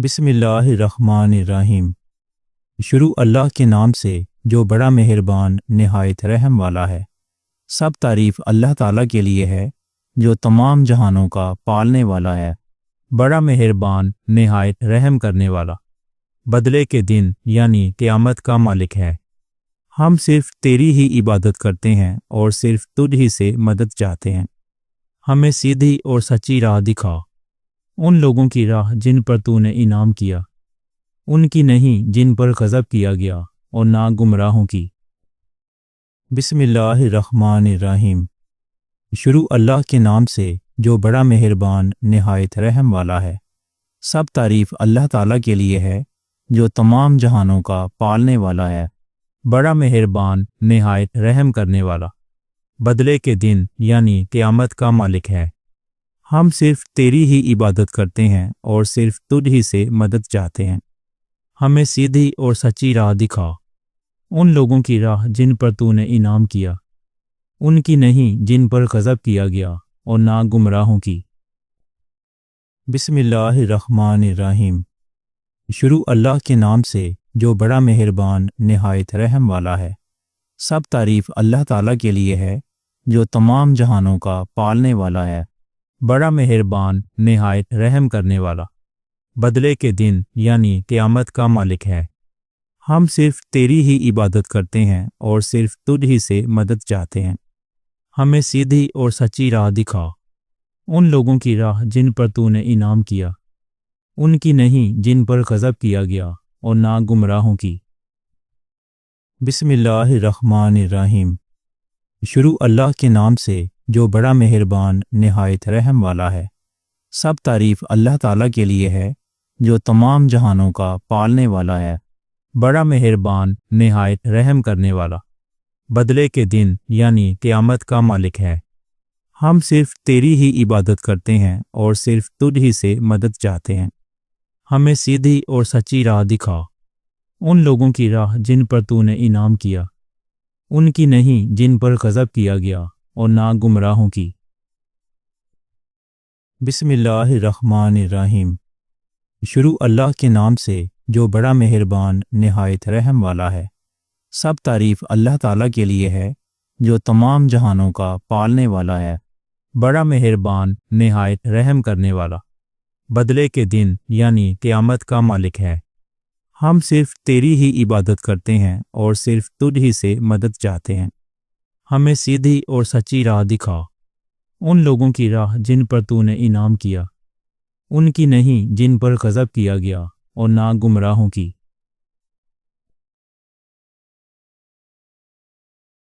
بسم اللہ الرحمن الرحیم۔ شروع اللہ کے نام سے جو بڑا مہربان نہایت رحم والا ہے۔ سب تعریف اللہ تعالیٰ کے لیے ہے جو تمام جہانوں کا پالنے والا ہے، بڑا مہربان نہایت رحم کرنے والا، بدلے کے دن یعنی قیامت کا مالک ہے۔ ہم صرف تیری ہی عبادت کرتے ہیں اور صرف تجھ ہی سے مدد چاہتے ہیں۔ ہمیں سیدھی اور سچی راہ دکھا، ان لوگوں کی راہ جن پر تو نے انعام کیا، ان کی نہیں جن پر غضب کیا گیا، اور نہ گمراہوں کی۔ بسم اللہ الرحمن الرحیم۔ شروع اللہ کے نام سے جو بڑا مہربان نہایت رحم والا ہے۔ سب تعریف اللہ تعالیٰ کے لیے ہے جو تمام جہانوں کا پالنے والا ہے، بڑا مہربان نہایت رحم کرنے والا، بدلے کے دن یعنی قیامت کا مالک ہے۔ ہم صرف تیری ہی عبادت کرتے ہیں اور صرف تجھ ہی سے مدد چاہتے ہیں۔ ہمیں سیدھی اور سچی راہ دکھا، ان لوگوں کی راہ جن پر تو نے انعام کیا، ان کی نہیں جن پر غضب کیا گیا، اور نہ گمراہوں کی۔ بسم اللہ الرحمن الرحیم۔ شروع اللہ کے نام سے جو بڑا مہربان نہایت رحم والا ہے۔ سب تعریف اللہ تعالیٰ کے لیے ہے جو تمام جہانوں کا پالنے والا ہے، بڑا مہربان نہایت رحم کرنے والا، بدلے کے دن یعنی قیامت کا مالک ہے۔ ہم صرف تیری ہی عبادت کرتے ہیں اور صرف تجھ ہی سے مدد چاہتے ہیں۔ ہمیں سیدھی اور سچی راہ دکھا، ان لوگوں کی راہ جن پر تو نے انعام کیا، ان کی نہیں جن پر غضب کیا گیا، اور نہ گمراہوں کی۔ بسم اللہ الرحمن الرحیم۔ شروع اللہ کے نام سے جو بڑا مہربان نہایت رحم والا ہے۔ سب تعریف اللہ تعالیٰ کے لیے ہے جو تمام جہانوں کا پالنے والا ہے، بڑا مہربان نہایت رحم کرنے والا، بدلے کے دن یعنی قیامت کا مالک ہے۔ ہم صرف تیری ہی عبادت کرتے ہیں اور صرف تجھ ہی سے مدد چاہتے ہیں۔ ہمیں سیدھی اور سچی راہ دکھا، ان لوگوں کی راہ جن پر تو نے انعام کیا، ان کی نہیں جن پر غضب کیا گیا، اور نہ گمراہوں کی۔ بسم اللہ الرحمن الرحیم۔ شروع اللہ کے نام سے جو بڑا مہربان نہایت رحم والا ہے۔ سب تعریف اللہ تعالیٰ کے لیے ہے جو تمام جہانوں کا پالنے والا ہے، بڑا مہربان نہایت رحم کرنے والا، بدلے کے دن یعنی قیامت کا مالک ہے۔ ہم صرف تیری ہی عبادت کرتے ہیں اور صرف تجھ ہی سے مدد چاہتے ہیں۔ ہمیں سیدھی اور سچی راہ دکھا، ان لوگوں کی راہ جن پر تو نے انعام کیا، ان کی نہیں جن پر غضب کیا گیا، اور نہ گمراہوں کی۔